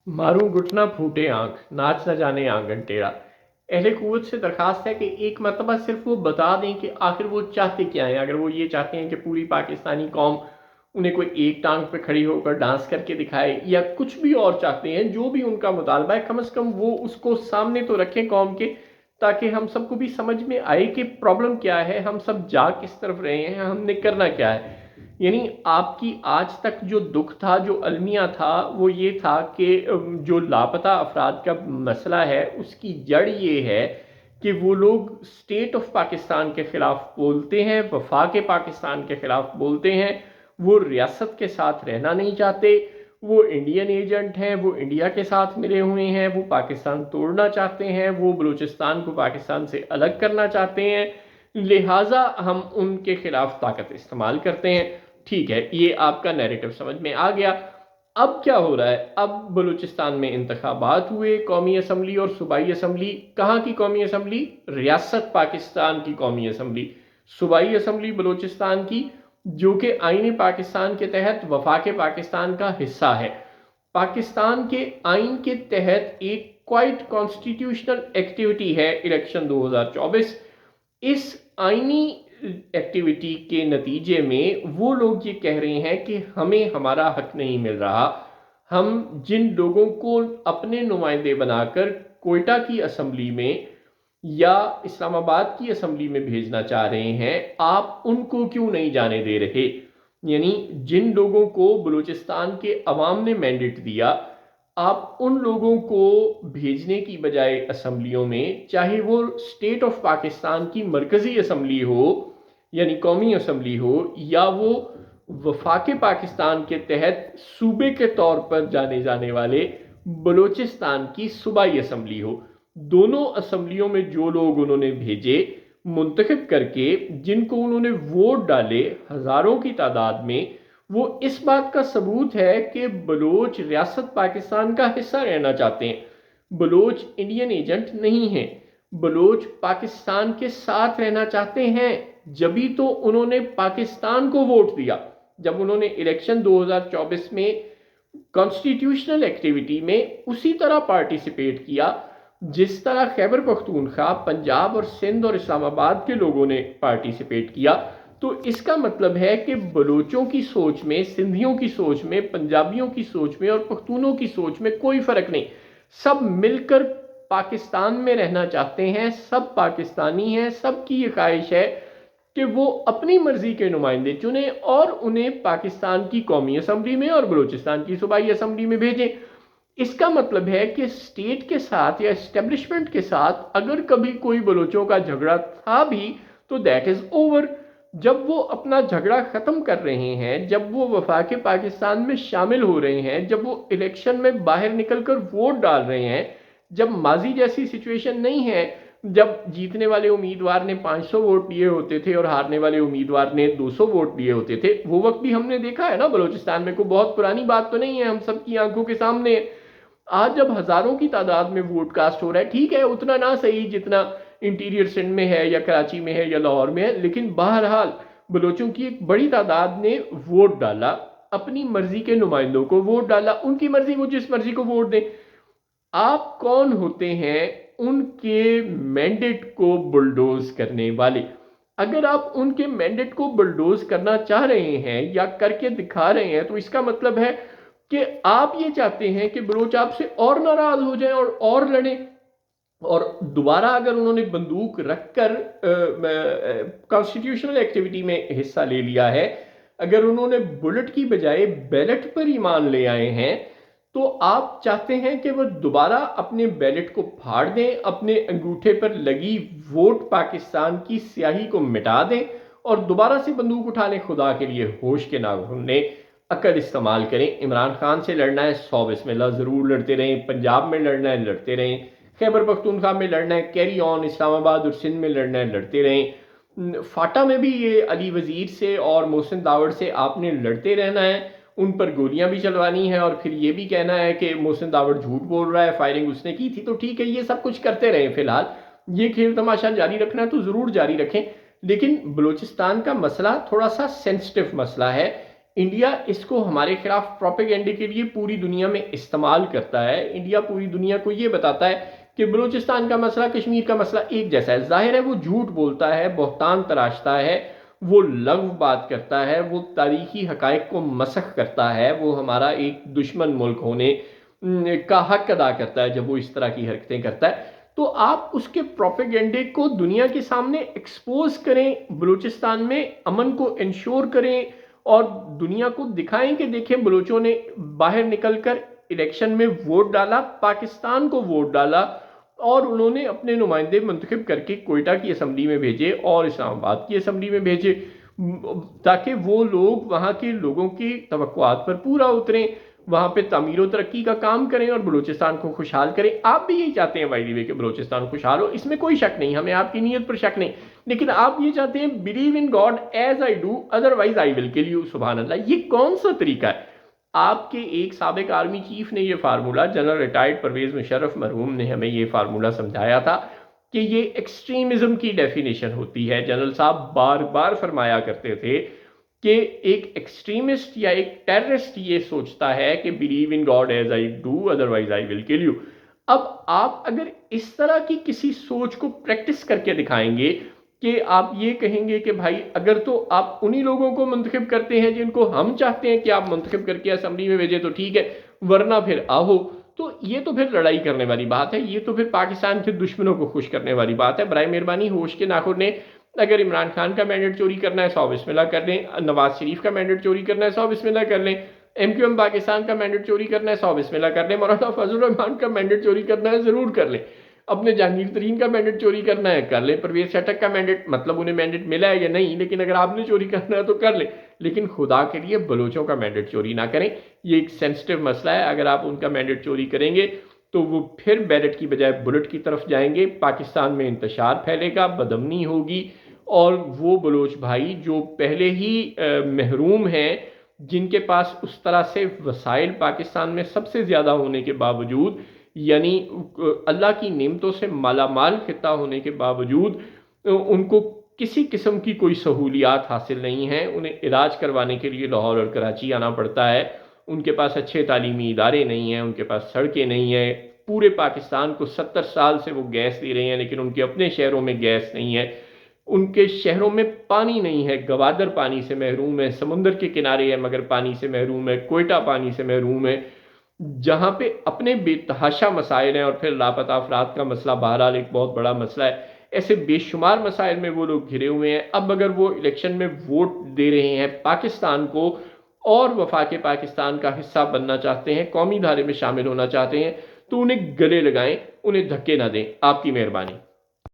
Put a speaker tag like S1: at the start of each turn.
S1: मारूं घुटना फूटे आंख, नाच न जाने आंगन टेढ़ा। अहले कुव्वत से दरखास्त है कि एक मरतबा सिर्फ वो बता दें कि आखिर वो चाहते क्या हैं। अगर वो ये चाहते हैं कि पूरी पाकिस्तानी कौम उन्हें कोई एक टांग पे खड़ी होकर डांस करके दिखाए, या कुछ भी और चाहते हैं, जो भी उनका मुतालबा है, कम से कम वो उसको सामने तो रखें कौम के, ताकि हम सबको भी समझ में आए कि प्रॉब्लम क्या है, हम सब जा किस तरफ रहे हैं, हमने करना क्या है। यानी आपकी आज तक जो दुख था, जो अलमिया था, वो ये था कि जो लापता अफराद का मसला है उसकी जड़ ये है कि वो लोग स्टेट ऑफ पाकिस्तान के ख़िलाफ़ बोलते हैं, वफाक पाकिस्तान के ख़िलाफ़ बोलते हैं, वो रियासत के साथ रहना नहीं चाहते, वो इंडियन एजेंट हैं, वो इंडिया के साथ मिले हुए हैं, वो पाकिस्तान तोड़ना चाहते हैं, वो बलूचिस्तान को पाकिस्तान से अलग करना चाहते हैं, लिहाजा हम उनके खिलाफ ताकत इस्तेमाल करते हैं। ठीक है, ये आपका नैरेटिव समझ में आ गया। अब क्या हो रहा है? अब बलूचिस्तान में इंतखाबात हुए, कौमी असम्बली और सूबाई असम्बली। कहाँ की कौमी असम्बली? रियासत पाकिस्तान की कौमी असम्बली। सूबाई असम्बली बलूचिस्तान की, जो कि आईन पाकिस्तान के तहत वफाक पाकिस्तान का हिस्सा है। पाकिस्तान के आइन के तहत एक क्वाइट कॉन्स्टिट्यूशनल एक्टिविटी है इलेक्शन 2024। इस आइनी एक्टिविटी के नतीजे में वो लोग ये कह रहे हैं कि हमें हमारा हक नहीं मिल रहा। हम जिन लोगों को अपने नुमाइंदे बनाकर कोयटा की असम्बली में या इस्लामाबाद की असम्बली में भेजना चाह रहे हैं, आप उनको क्यों नहीं जाने दे रहे? यानी जिन लोगों को बलूचिस्तान के अवाम ने मैंडेट दिया, आप उन लोगों को भेजने की बजाय असम्बलियों में, चाहे वो स्टेट ऑफ पाकिस्तान की मरकज़ी असम्बली हो यानी कौमी असम्बली हो, या वो वफाक पाकिस्तान के तहत सूबे के तौर पर जाने जाने वाले बलूचिस्तान की सूबाई असम्बली हो, दोनों असम्बलियों में जो लोग उन्होंने भेजे मुंतखब करके, जिनको उन्होंने वोट डाले हज़ारों की तादाद में, वो इस बात का सबूत है कि बलोच रियासत पाकिस्तान का हिस्सा रहना चाहते हैं। बलोच इंडियन एजेंट नहीं हैं, बलोच पाकिस्तान के साथ रहना चाहते हैं। जभी तो उन्होंने पाकिस्तान को वोट दिया, जब उन्होंने इलेक्शन 2024 में कॉन्स्टिट्यूशनल एक्टिविटी में उसी तरह पार्टिसिपेट किया जिस तरह खैबर पख्तूनख्वा, पंजाब और सिंध और इस्लामाबाद के लोगों ने पार्टिसिपेट किया। तो इसका मतलब है कि बलोचों की सोच में, सिंधियों की सोच में, पंजाबियों की सोच में और पख्तूनों की सोच में कोई फ़र्क नहीं। सब मिलकर पाकिस्तान में रहना चाहते हैं, सब पाकिस्तानी हैं, सबकी ये ख्वाहिश है कि वो अपनी मर्जी के नुमाइंदे चुने और उन्हें पाकिस्तान की कौमी असम्बली में और बलूचिस्तान की सूबाई असम्बली में भेजें। इसका मतलब है कि स्टेट के साथ या एस्टेब्लिशमेंट के साथ अगर कभी कोई बलोचों का झगड़ा था भी, तो दैट इज़ ओवर। जब वो अपना झगड़ा ख़त्म कर रहे हैं, जब वो वफाक पाकिस्तान में शामिल हो रहे हैं, जब वो इलेक्शन में बाहर निकलकर वोट डाल रहे हैं, जब माजी जैसी सिचुएशन नहीं है, जब जीतने वाले उम्मीदवार ने 500 वोट लिए होते थे और हारने वाले उम्मीदवार ने 200 वोट लिए होते थे, वो वक्त भी हमने देखा है ना बलूचिस्तान में। कोई बहुत पुरानी बात तो नहीं है, हम सबकी आंखों के सामने। आज जब हज़ारों की तादाद में वोट कास्ट हो रहा है, ठीक है उतना ना सही जितना इंटीरियर सिंध में है या कराची में है या लाहौर में है, लेकिन बहरहाल बलोचों की एक बड़ी तादाद ने वोट डाला, अपनी मर्जी के नुमाइंदों को वोट डाला, उनकी मर्जी, वो जिस मर्जी को वोट दें। आप कौन होते हैं उनके मैंडेट को बुलडोज करने वाले? अगर आप उनके मैंडेट को बुलडोज करना चाह रहे हैं या करके दिखा रहे हैं, तो इसका मतलब है कि आप ये चाहते हैं कि बलोच आपसे और नाराज हो जाएं और लड़ें। और दोबारा अगर उन्होंने बंदूक रखकर कॉन्स्टिट्यूशनल एक्टिविटी में हिस्सा ले लिया है, अगर उन्होंने बुलेट की बजाय बैलेट पर ईमान ले आए हैं, तो आप चाहते हैं कि वो दोबारा अपने बैलेट को फाड़ दें, अपने अंगूठे पर लगी वोट पाकिस्तान की स्याही को मिटा दें और दोबारा से बंदूक उठा लें। खुदा के लिए होश के नाखून ने अकल इस्तेमाल करें। इमरान खान से लड़ना है, 100 बिस्मिल्लाह ज़रूर लड़ते रहें। पंजाब में लड़ना है, लड़ते रहें। खैबर पख्तूनख्वा में लड़ना है, कैरी ऑन। इस्लामाबाद और सिंध में लड़ना है, लड़ते रहें। फाटा में भी ये अली वजीर से और मोहसिन दावड़ से आपने लड़ते रहना है, उन पर गोलियां भी चलवानी है और फिर ये भी कहना है कि मोहसिन दावड़ झूठ बोल रहा है, फायरिंग उसने की थी। तो ठीक है, ये सब कुछ करते रहें। फिलहाल ये खेल तमाशा जारी रखना है तो ज़रूर जारी रखें, लेकिन बलूचिस्तान का मसला थोड़ा सा सेंसिटिव मसला है। انڈیا اس کو ہمارے خلاف پروپیگنڈے کے لیے پوری دنیا میں استعمال کرتا ہے. انڈیا پوری دنیا کو یہ بتاتا ہے کہ بلوچستان کا مسئلہ کشمیر کا مسئلہ ایک جیسا ہے. ظاہر ہے وہ جھوٹ بولتا ہے، بہتان تراشتا ہے، وہ لغو بات کرتا ہے، وہ تاریخی حقائق کو مسخ کرتا ہے، وہ ہمارا ایک دشمن ملک ہونے کا حق ادا کرتا ہے جب وہ اس طرح کی حرکتیں کرتا ہے. تو آپ اس کے پروپیگنڈے کو دنیا کے سامنے ایکسپوز کریں، بلوچستان میں امن کو انشور کریں اور دنیا کو دکھائیں کہ دیکھیں بلوچوں نے باہر نکل کر الیکشن میں ووٹ ڈالا، پاکستان کو ووٹ ڈالا، اور انہوں نے اپنے نمائندے منتخب کر کے کوئٹہ کی اسمبلی میں بھیجے اور اسلام آباد کی اسمبلی میں بھیجے، تاکہ وہ لوگ وہاں کے لوگوں کی توقعات پر پورا اتریں، وہاں پہ تعمیر و ترقی کا کام کریں اور بلوچستان کو خوشحال کریں. آپ بھی یہی چاہتے ہیں بائی دی وے کہ بلوچستان خوشحال ہو، اس میں کوئی شک نہیں، ہمیں آپ کی نیت پر شک نہیں، لیکن آپ یہ چاہتے ہیں believe in God as I do otherwise I will kill you. سبحان اللہ، یہ کون سا طریقہ ہے؟ آپ کے ایک سابق آرمی چیف نے یہ formula, general retired Pervez Musharraf مرحوم نے ہمیں یہ فارمولا سمجھایا تھا کہ یہ ایکسٹریمزم کی ڈیفینیشن ہوتی ہے. جنرل صاحب بار بار فرمایا کرتے تھے کہ ایک ایکسٹریمسٹ یا ایک ٹیررسٹ یہ سوچتا ہے کہ believe in God as I do otherwise I will kill you. اب آپ اگر اس طرح کی کسی سوچ کو پریکٹس کر کے دکھائیں گے کہ آپ یہ کہیں گے کہ بھائی اگر تو آپ انہی لوگوں کو منتخب کرتے ہیں جن کو ہم چاہتے ہیں کہ آپ منتخب کر کے اسمبلی میں بھیجیں تو ٹھیک ہے، ورنہ پھر آہو، تو یہ تو پھر لڑائی کرنے والی بات ہے، یہ تو پھر پاکستان کے دشمنوں کو خوش کرنے والی بات ہے. برائے مہربانی ہوش کے ناخن نے، اگر عمران خان کا مینڈیٹ چوری کرنا ہے 100 بسم اللہ کر لیں، نواز شریف کا مینڈیٹ چوری کرنا ہے 100 بسم اللہ کر لیں، ایم کیو ایم پاکستان کا مینڈیٹ چوری کرنا ہے 100 بسم اللہ کر لیں، مولانا فضل الرحمان کا مینڈیٹ چوری کرنا ہے ضرور کر لیں، اپنے جہانگیر ترین کا مینڈیٹ چوری کرنا ہے کر لیں، پرویز چٹک کا مینڈیٹ، مطلب انہیں مینڈیٹ ملا ہے یا نہیں، لیکن اگر آپ نے چوری کرنا ہے تو کر لیں، لیکن خدا کے لیے بلوچوں کا مینڈیٹ چوری نہ کریں. یہ ایک سینسٹیو مسئلہ ہے، اگر آپ ان کا مینڈیٹ چوری کریں گے تو وہ پھر بیلٹ کی بجائے بلٹ کی طرف جائیں گے، پاکستان میں انتشار پھیلے گا، بدامنی ہوگی، اور وہ بلوچ بھائی جو پہلے ہی محروم ہیں، جن کے پاس اس طرح سے وسائل پاکستان میں سب سے زیادہ ہونے کے باوجود، یعنی اللہ کی نعمتوں سے مالا مال خطہ ہونے کے باوجود ان کو کسی قسم کی کوئی سہولیات حاصل نہیں ہیں، انہیں علاج کروانے کے لیے لاہور اور کراچی آنا پڑتا ہے، ان کے پاس اچھے تعلیمی ادارے نہیں ہیں، ان کے پاس سڑکیں نہیں ہیں. پورے پاکستان کو 70 سال سے وہ گیس دے رہے ہیں لیکن ان کے اپنے شہروں میں گیس نہیں ہے، ان کے شہروں میں پانی نہیں ہے، گوادر پانی سے محروم ہے، سمندر کے کنارے ہے مگر پانی سے محروم ہے، کوئٹہ پانی سے محروم ہے، جہاں پہ اپنے بے تحاشا مسائل ہیں، اور پھر لاپتہ افراد کا مسئلہ بہرحال ایک بہت بڑا مسئلہ ہے. ایسے بے شمار مسائل میں وہ لوگ گھرے ہوئے ہیں. اب اگر وہ الیکشن میں ووٹ دے رہے ہیں پاکستان کو اور وفاق پاکستان کا حصہ بننا چاہتے ہیں، قومی دھارے میں شامل ہونا چاہتے ہیں، تو انہیں گلے لگائیں، انہیں دھکے نہ دیں. آپ کی مہربانی.